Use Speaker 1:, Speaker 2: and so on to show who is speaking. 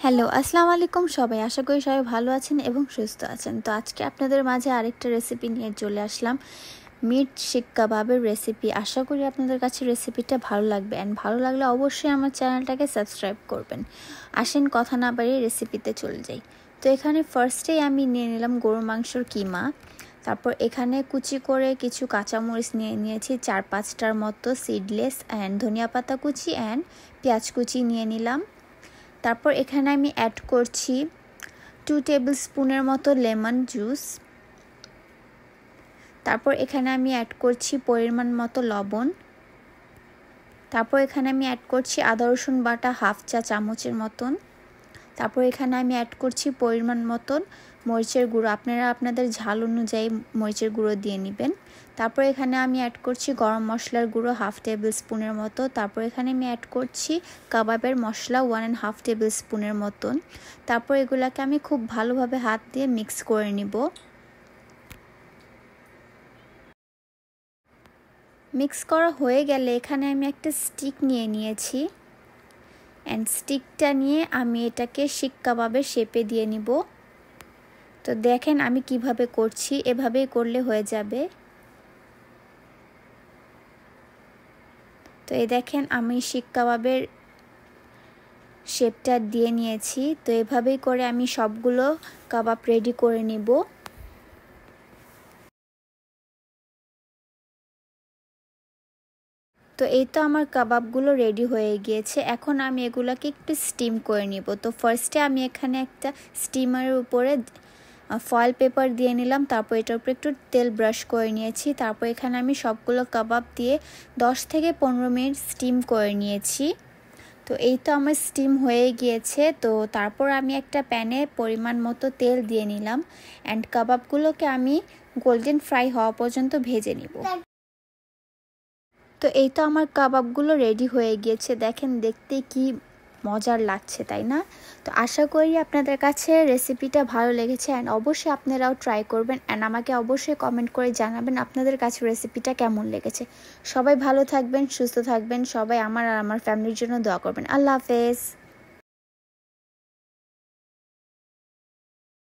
Speaker 1: Hello, আসসালামু আলাইকুম সবাই। আশা করি সবাই ভালো আছেন এবং সুস্থ আছেন। তো আজকে আপনাদের মাঝে আরেকটা রেসিপি নিয়ে চলে আসলাম, মিট শিক কাবাবের রেসিপি। আশা করি আপনাদের কাছে রেসিপিটা ভালো লাগবে, অ্যান্ড ভালো লাগলে অবশ্যই আমার চ্যানেলটাকে সাবস্ক্রাইব করবেন। আসেন কথা না বাড়িয়ে রেসিপিতে চলে যাই। তো এখানে ফার্স্টেই আমি নিয়ে নিলাম গরুর মাংসর কিমা। তারপর এখানে কুচি করে কিছু কাঁচামরিচ নিয়ে নিয়েছি 4-5টার মতো, সিডলেস, অ্যান্ড ধনিয়া পাতা কুচি অ্যান্ড পেঁয়াজ কুচি নিয়ে নিলাম। তারপর এখানে আমি অ্যাড করছি 2 টেবিল স্পুনের মতো লেমন জুস। তারপর এখানে আমি অ্যাড করছি পরিমাণ মতো লবণ। তারপর এখানে আমি অ্যাড করছি আদা রসুন বাটা 1/2 চা চামচের মতন। তারপর এখানে আমি অ্যাড করছি পরিমাণ মতন মরিচের গুঁড়ো, আপনারা আপনাদের ঝাল অনুযায়ী মরিচের গুঁড়ো দিয়ে নেবেন। তারপর এখানে আমি অ্যাড করছি গরম মশলার গুঁড়ো 1/2 টেবিল স্পুনের মতো। তারপর এখানে আমি অ্যাড করছি কাবাবের মশলা 1.5 টেবিল স্পুনের মতন। তারপর এগুলাকে আমি খুব ভালোভাবে হাত দিয়ে মিক্স করে নিব। মিক্স করা হয়ে গেলে এখানে আমি একটা স্টিক নিয়ে নিয়েছি, অ্যান্ড স্টিকটা নিয়ে আমি এটাকে শিক কাবাবের শেপে দিয়ে নিব। তো দেখেন আমি কিভাবে করছি, এভাবেই করলে হয়ে যাবে। তো এই দেখেন আমি শিক কাবাবের শেপটা দিয়ে নিয়েছি। তো এভাবেই করে আমি সবগুলো কাবাব রেডি করে নিব। তো এই তো আমার কাবাবগুলো রেডি হয়ে গিয়েছে। এখন আমি এগুলোকে একটু স্টিম করে নিব। তো ফার্স্টে আমি এখানে একটা স্টিমারের উপরে ফয়েল পেপার দিয়ে নিলাম। তারপর এটার উপরে একটু তেল ব্রাশ করে নিয়েছি। তারপর এখানে আমি সবগুলো কাবাব দিয়ে 10 থেকে 15 মিনিট স্টিম করে নিয়েছি। তো এই তো আমার স্টিম হয়ে গিয়েছে। তো তারপর আমি একটা প্যানে পরিমাণ মতো তেল দিয়ে নিলাম, অ্যান্ড কাবাবগুলোকে আমি গোল্ডেন ফ্রাই হওয়া পর্যন্ত ভেজে নিব। তো এই তো আমার কাবাবগুলো রেডি হয়ে গিয়েছে, দেখেন দেখতে কি মজার লাগছে, তাই না? তো আশা করি আপনাদের কাছে রেসিপিটা ভালো লেগেছে, অ্যান্ড অবশ্যই আপনারাও ট্রাই করবেন, অ্যান্ড আমাকে অবশ্যই কমেন্ট করে জানাবেন আপনাদের কাছে রেসিপিটা কেমন লেগেছে। সবাই ভালো থাকবেন, সুস্থ থাকবেন, সবাই আমার আর আমার ফ্যামিলির জন্য দোয়া করবেন। আল্লাহ হাফেজ।